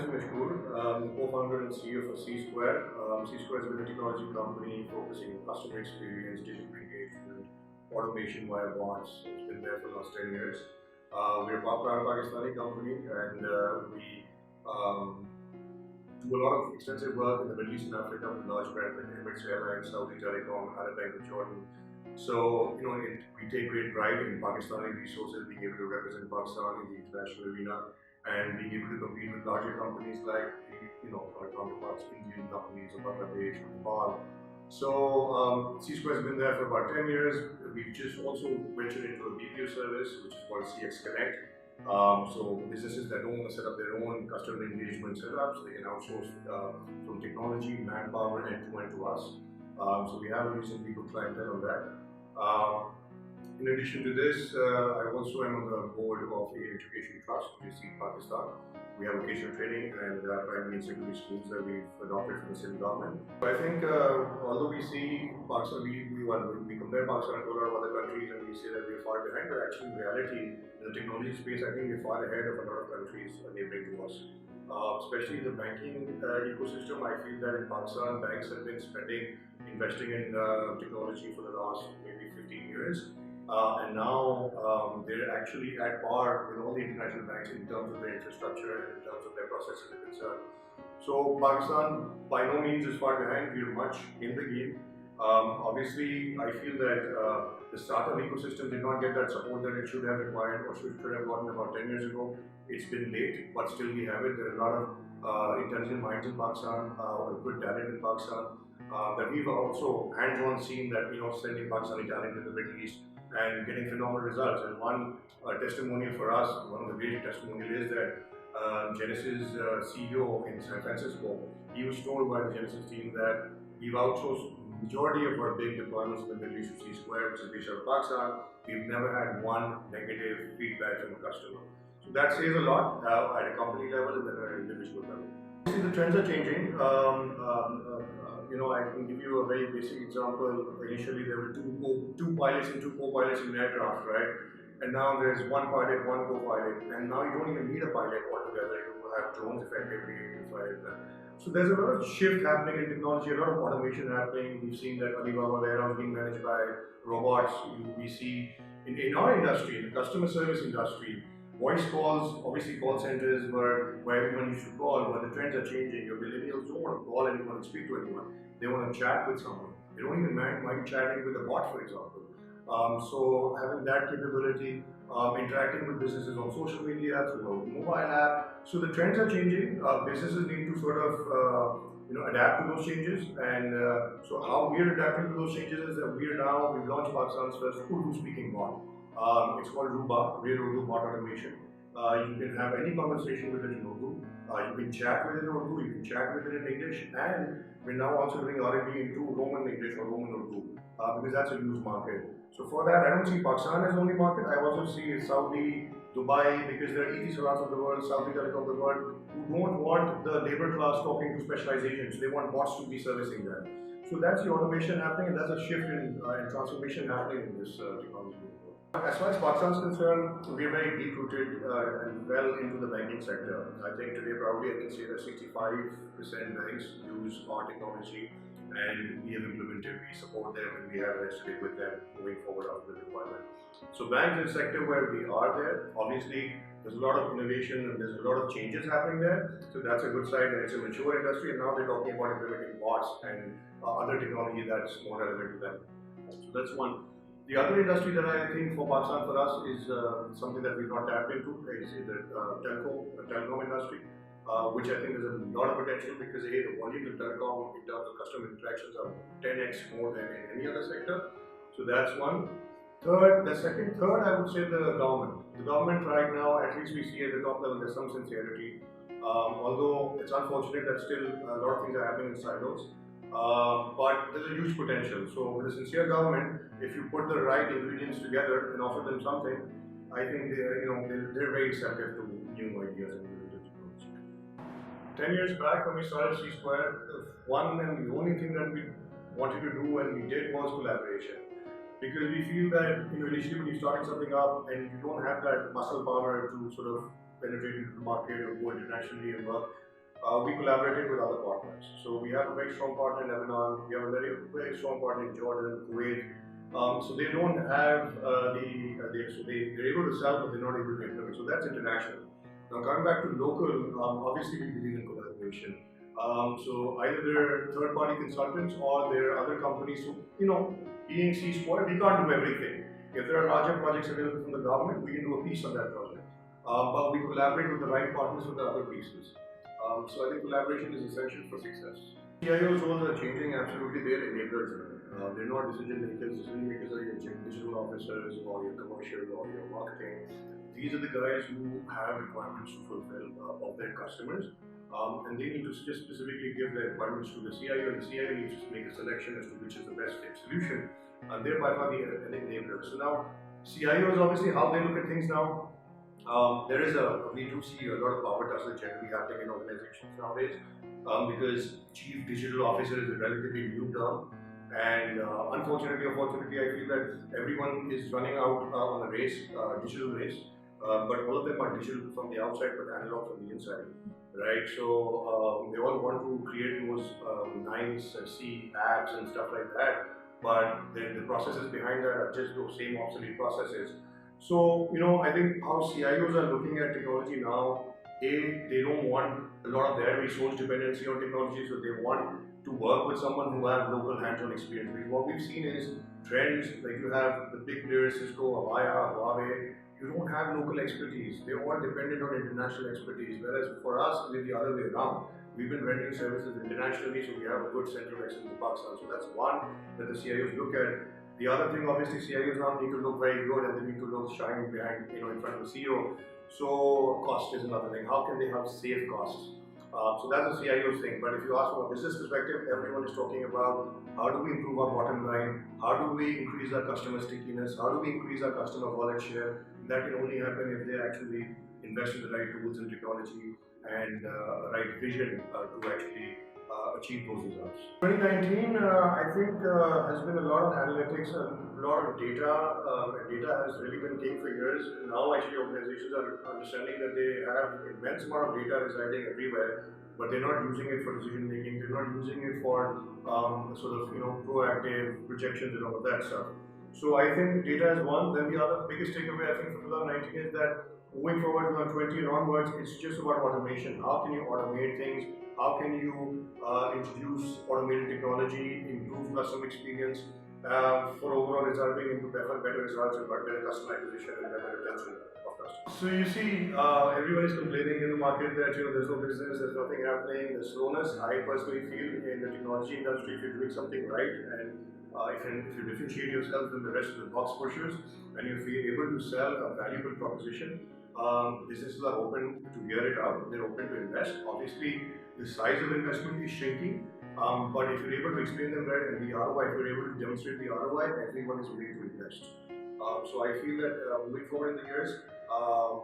is Mashkoor, co-founder and CEO for C-Square. C-Square is a technology company focusing on customer experience, digital engagement, automation via bots. It's been there for the last 10 years. We're a Pakistani company, and we do a lot of extensive work in the Middle East and Africa with large brands like Emirates Airlines, Saudi Telecom, Arab Bank of Jordan. So, we take great pride in Pakistani resources, being able to represent Pakistan in the international arena and being able to compete with larger companies like, our counterparts, Indian companies of Bangladesh or Nepal. So, C-Square has been there for about 10 years. We've just also ventured into a BPO service, which is called CX Connect. So businesses that don't want to set up their own customer engagement setups, they can outsource from technology, manpower, end-to-end to us. So we have a reasonably good clientele on that. In addition to this, I also am on the board of a education trust, which is in Pakistan. We have vocational training and primary and secondary schools that we've adopted from the Sindh government. I think although we see Pakistan, we compare Pakistan to a lot of other countries and we say that we're far behind, but actually in reality, in the technology space, I think we're far ahead of a lot of countries neighboring to us. Especially in the banking ecosystem, I feel that in Pakistan, banks have been investing in technology for the last maybe 15 years. And now they're actually at par with all the international banks in terms of their infrastructure and in terms of their processes are concerned. So Pakistan by no means is far behind. We're much in the game. Obviously, I feel that the startup ecosystem did not get that support that it should have required or should have gotten about 10 years ago. It's been late, but still we have it. There are a lot of intelligent minds in Pakistan, good talent in Pakistan, that we've also hands-on seen that, sending Pakistani talent to the Middle East and getting phenomenal results. And one testimonial for us, one of the great testimonials is that Genesys CEO in San Francisco, he was told by the Genesys team that we've outsourced majority of our big deployments in the Middle East to C-Square, which is based out of Pakistan. We've never had one negative feedback from a customer. So that says a lot at a company level and then at an individual level. Obviously, the trends are changing. I can give you a very basic example. Initially, there were two pilots and two co-pilots in an aircraft, right? And now there's one pilot, one co-pilot, and now you don't even need a pilot altogether. You have drones effectively to fly it. So there's a lot of shift happening in technology, a lot of automation happening. We've seen that Alibaba warehouse being managed by robots. We see in our industry, in the customer service industry, voice calls, obviously call centers where everyone used to call, but the trends are changing. Your millennials don't want to call anyone and speak to anyone. They want to chat with someone. They don't even mind chatting with a bot, for example. So having that capability, interacting with businesses on social media, through a mobile app. So the trends are changing. Businesses need to sort of adapt to those changes. And so how we're adapting to those changes is that we've launched Pakistan's first Urdu speaking bot. It's called Ruba, Real Urdu Bot Automation. You can have any conversation with it in Urdu. You can chat with it in Urdu, you can chat with it in English, and we're now also doing R&D into Roman English or Roman Urdu because that's a huge market. So for that, I don't see Pakistan as the only market. I also see Saudi, Dubai, because there are Etisalat of the world, Saudi Telecom of the world, who don't want the labor class talking to specializations. They want bots to be servicing them. So that's the automation happening, and that's a shift in transformation happening in this technology. As far as Pakistan is concerned, we are very deep-rooted and well into the banking sector. I think today probably I can say that 65% banks use our technology and we have implemented, we support them and we have invested with them moving forward after the deployment. So banks is a sector where we are there. Obviously, there's a lot of innovation and there's a lot of changes happening there. So that's a good sign that it's a mature industry, and now they're talking about implementing bots and other technology that's more relevant to them. So that's one. The other industry that I think for Pakistan for us is something that we've not tapped into is the telecom industry, which I think has a lot of potential because the volume of telecom in terms of customer interactions are 10x more than in any other sector. So that's one. Third, I would say the government. The government right now, at least we see at the top level, there's some sincerity. Although it's unfortunate that still a lot of things are happening in silos. But there's a huge potential. So with a sincere government, if you put the right ingredients together and offer them something, I think they're very receptive to new ideas and new technology. 10 years back when we started C-Square, one and the only thing that we wanted to do and we did was collaboration. Because we feel that initially when you're starting something up and you don't have that muscle power to sort of penetrate into the market or go internationally and work, we collaborated with other partners. So we have a very strong partner in Lebanon, we have a very strong partner in Jordan, Kuwait. So they don't have they're able to sell, but they're not able to implement. So that's international. Now coming back to local, obviously we believe in collaboration. So either they're third-party consultants or there are other companies. So being C squared, we can't do everything. If there are larger projects available from the government, we can do a piece on that project. But we collaborate with the right partners for the other pieces. So I think collaboration is essential for success. CIO's roles are changing, absolutely. They're enablers. They're not decision makers. Decision makers are your digital officers or your commercial or your marketing. These are the guys who have requirements to fulfill of their customers. And they need to just specifically give their requirements to the CIO, and the CIO needs to make a selection as to which is the best fit solution. And they're by far the enabler. So now, CIOs obviously how they look at things now. We do see a lot of power tussle generally happening in organizations nowadays because chief digital officer is a relatively new term. And unfortunately or fortunately, I feel that everyone is running out on a race, digital race, but all of them are digital from the outside but analog from the inside, right? So they all want to create those nice C apps and stuff like that, but the processes behind that are just those same obsolete processes. So, I think how CIOs are looking at technology now, they don't want a lot of their resource dependency on technology, so they want to work with someone who has local hands-on experience. Because what we've seen is trends, like you have the big players, Cisco, Avaya, Huawei, you don't have local expertise. They're all dependent on international expertise, whereas for us, it's the other way around. We've been rendering services internationally, so we have a good center of excellence in Pakistan. So that's one that the CIOs look at. The other thing, obviously, CIOs now need to look very good and they need to look shine behind, in front of the CEO. So cost is another thing. How can they have safe costs? So that's a CIO's thing. But if you ask from a business perspective, everyone is talking about how do we improve our bottom line? How do we increase our customer stickiness? How do we increase our customer wallet share? That can only happen if they actually invest in the right tools and technology and right vision to actually achieve those results. 2019, I think, has been a lot of analytics, a lot of data. Data has really been king for years. Now, actually, organizations are understanding that they have immense amount of data residing everywhere, but they're not using it for decision making. They're not using it for proactive projections and all of that stuff. So I think data is one. Then the other biggest takeaway I think for 2019 is that moving forward 2020 and onwards, it's just about automation. How can you automate things? How can you introduce automated technology, improve customer experience for overall resulting into better results and better customer acquisition and better retention of customers. So you see, everyone is complaining in the market that there's no business, there's nothing happening, there's slowness. I personally feel in the technology industry, if you're doing something right and if you differentiate yourself from the rest of the box pushers and if you're able to sell a valuable proposition, businesses are open to hear it out, they're open to invest. Obviously, the size of investment is shrinking, but if you're able to explain them well and the ROI, if you're able to demonstrate the ROI, everyone is willing to invest. So I feel that moving forward in the years,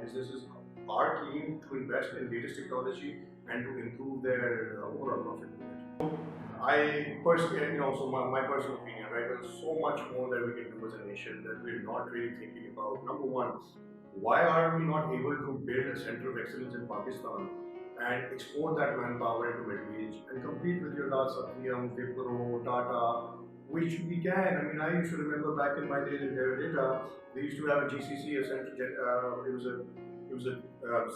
businesses are keen to invest in latest technology and to improve their overall profitability. I personally, so my personal opinion, right, there's so much more that we can do as a nation that we're not really thinking about. Number one, why are we not able to build a center of excellence in Pakistan and export that manpower into Middle East and compete with your large Satyam, Wipro, Tata, which we can. I mean, I used to remember back in my days in Teradata, they used to have a GCC, a center, it was a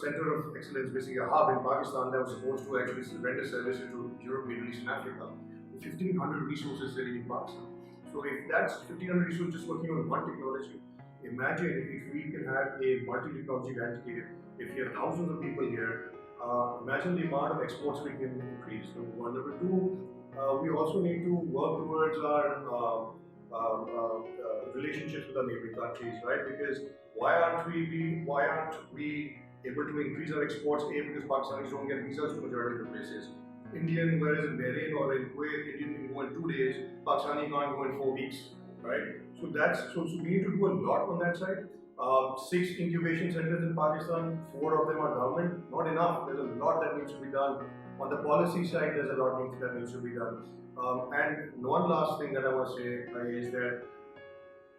center of excellence, basically a hub in Pakistan that was supposed to actually render services to Europe, Middle East, and Africa. 1,500 resources sitting in Pakistan. So if that's 1,500 resources just working on one technology, imagine if we can have a multi-technology landscape, if you have thousands of people here, imagine the amount of exports we can increase. Number one. Number two, we also need to work towards our relationships with our neighboring countries, right? Because why aren't we able to increase our exports? A, because Pakistanis don't get visas to majority of the places. Indian, whereas in Bahrain or in Kuwait, Indian can go in 2 days, Pakistani can't go in 4 weeks, right? So we need to do a lot on that side. 6 incubation centers in Pakistan, 4 of them are government. Not enough. There's a lot that needs to be done. On the policy side, there's a lot that needs to be done. And one last thing that I want to say is that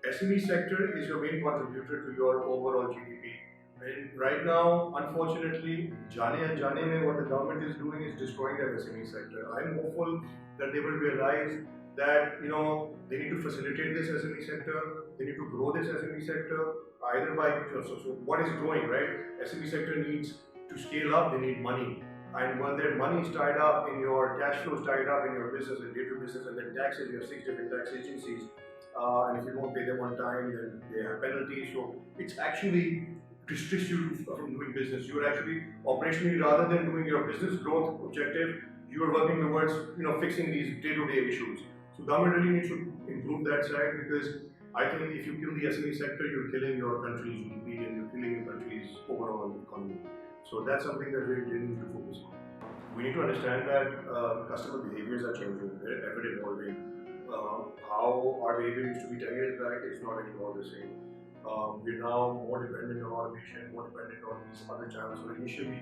SME sector is your main contributor to your overall GDP. And right now, unfortunately, Jane and Jane mein, what the government is doing is destroying the SME sector. I'm hopeful that they will realize that they need to facilitate this SME sector. They need to grow this SME sector either by so what is growing, right? SME sector needs to scale up. They need money, and when their money is tied up in your cash flow is tied up in your business and data business, and then taxes, you have 6 different tax agencies, and if you don't pay them on time, then they have penalties. So it's actually restricts you from doing business. You are actually operationally, rather than doing your business growth objective, you are working towards fixing these day-to-day issues. So government really needs to improve that side, because I think if you kill the SME sector, you're killing your country's GDP and you're killing your country's overall economy. So that's something that we really need to focus on. We need to understand that customer behaviors are changing, they're ever evolving. How our behavior used to be 10 years back, it's not anymore the same. We're now more dependent on automation, more dependent on these other channels. So initially,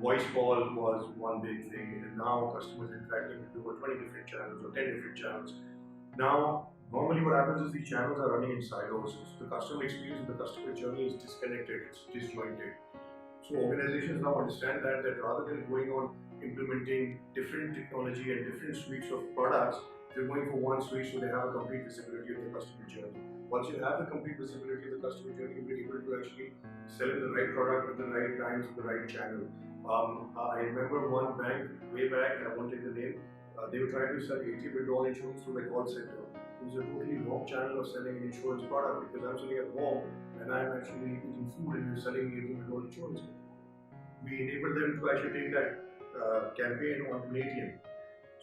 voice call was one big thing, and now customers interacting with over 20 different channels or 10 different channels. Now, normally what happens is these channels are running in silos. So the customer experience, the customer journey is disconnected, it's disjointed. So organizations now understand that rather than going on implementing different technology and different suites of products, they're going for one suite so they have a complete visibility of the customer journey. Once you have the complete visibility of the customer journey, you'll be able to actually sell in the right product at the right times, the right channel. I remember one bank way back, I won't take the name, they were trying to sell ATM withdrawal insurance through my call center. It was a totally wrong channel of selling an insurance product, because I'm sitting at home and I'm actually eating food and you're selling ATM withdrawal insurance. We enabled them to actually take that campaign on Canadian.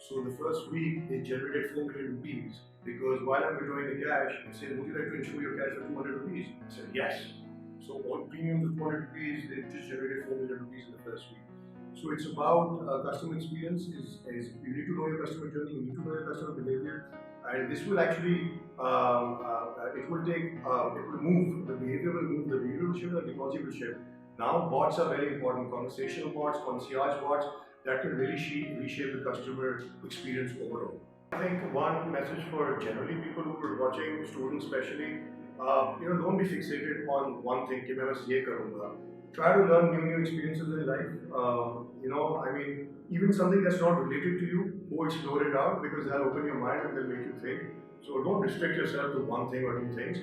So the first week they generated 4 million rupees, because while I'm withdrawing the cash, they said, would you like to insure your cash for 200 rupees? I said, yes. So on premiums of 200 rupees, they just generated 4 million rupees in the first week. So it's about customer experience. Is you need to know your customer journey, you need to know your customer behavior, and this will actually it will move. The behavior will move. The behavior will shift. The technology will shift. Now bots are very important. Conversational bots, concierge bots, that can really reshape the customer experience overall. I think one message for generally people who are watching, students especially, don't be fixated on one thing. कि मैं बस ये करूँगा. Try to learn new experiences in life. Even something that's not related to you, go explore it out, because they'll open your mind and they'll make you think. So don't restrict yourself to one thing or two things.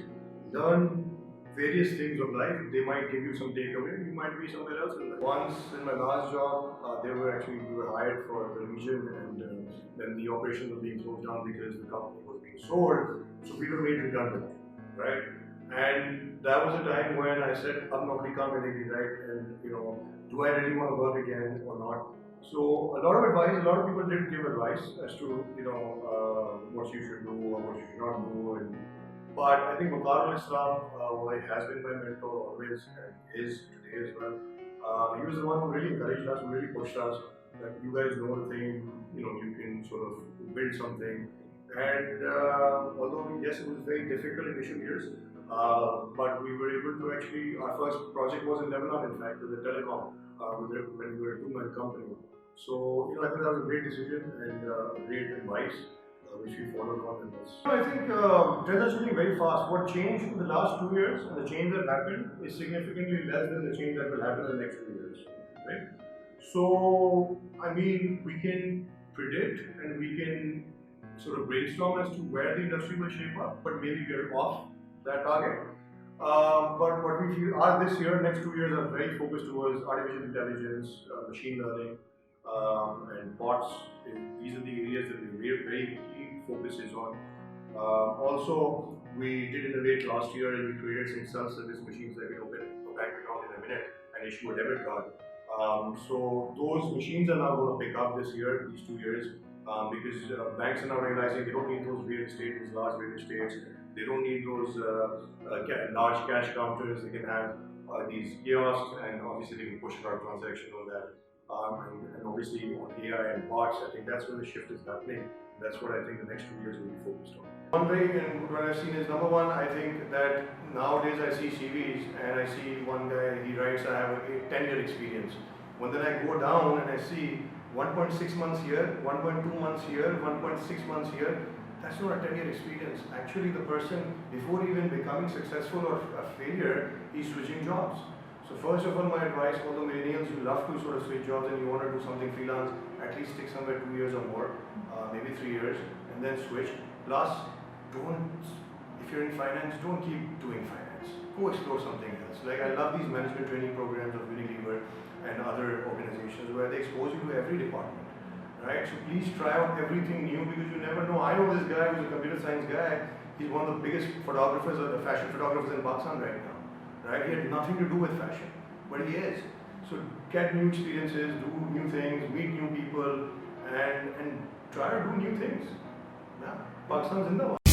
Learn various things of life. They might give you some takeaway. You might be somewhere else in life. Once in my last job, we were hired for the region, and then the operation was being closed down because the company was being sold. So we were made redundant, right? And that was a time when I said, "Ab naukri kahan milegi," right? And do I really want to work again or not? So a lot of advice, a lot of people did give advice as to what you should do or what you should not do. But I think Waqar Islam, who has been my mentor always and is today as well, he was the one who really encouraged us, who really pushed us, that you guys know the thing, you can sort of build something. And although yes, it was very difficult initial years, but we were able to actually, our first project was in Lebanon, in fact, with the telecom, when we were a two-man company. So I think that was a great decision and great advice, which we followed on in this. I think trends are changing very fast. What changed in the last 2 years, and the change that happened, is significantly less than the change that will happen in the next 2 years, right? So, we can predict and we can sort of brainstorm as to where the industry will shape up, but maybe we're off that target. But what we feel are this year, next 2 years are very focused towards artificial intelligence, machine learning, and bots. These are the areas that we're very key focuses on. Also, we did innovate last year and we created some self-service machines that can open a bank account in a minute and issue a debit card. So those machines are now going to pick up this year, these 2 years, because banks are now realizing they don't need those real estate, these large real estates. They don't need those large cash counters. They can have these kiosks, and obviously they can push our transactions on that. And obviously on AI and bots, I think that's where the shift is happening. That's what I think the next 2 years will be focused on. One way, and what I've seen is, number one, I think that nowadays I see CVs and I see one guy, he writes, I have a 10-year experience. When then I go down and I see 1.6 months here, 1.2 months here, 1.6 months here, that's not a 10-year experience. Actually, the person, before even becoming successful or a failure, he's switching jobs. So first of all, my advice for the millennials, you love to sort of switch jobs and you want to do something freelance, at least stick somewhere 2 years or more, maybe 3 years, and then switch. Plus, don't, if you're in finance, don't keep doing finance. Go explore something else. Like I love these management training programs of Unilever and other organizations where they expose you to every department. Right? So please try out everything new because you never know. I know this guy who's a computer science guy. He's one of the biggest photographers, the fashion photographers in Pakistan right now. Right? He had nothing to do with fashion, but he is. So get new experiences, do new things, meet new people, and try to do new things. Yeah. Pakistan's Zindabad.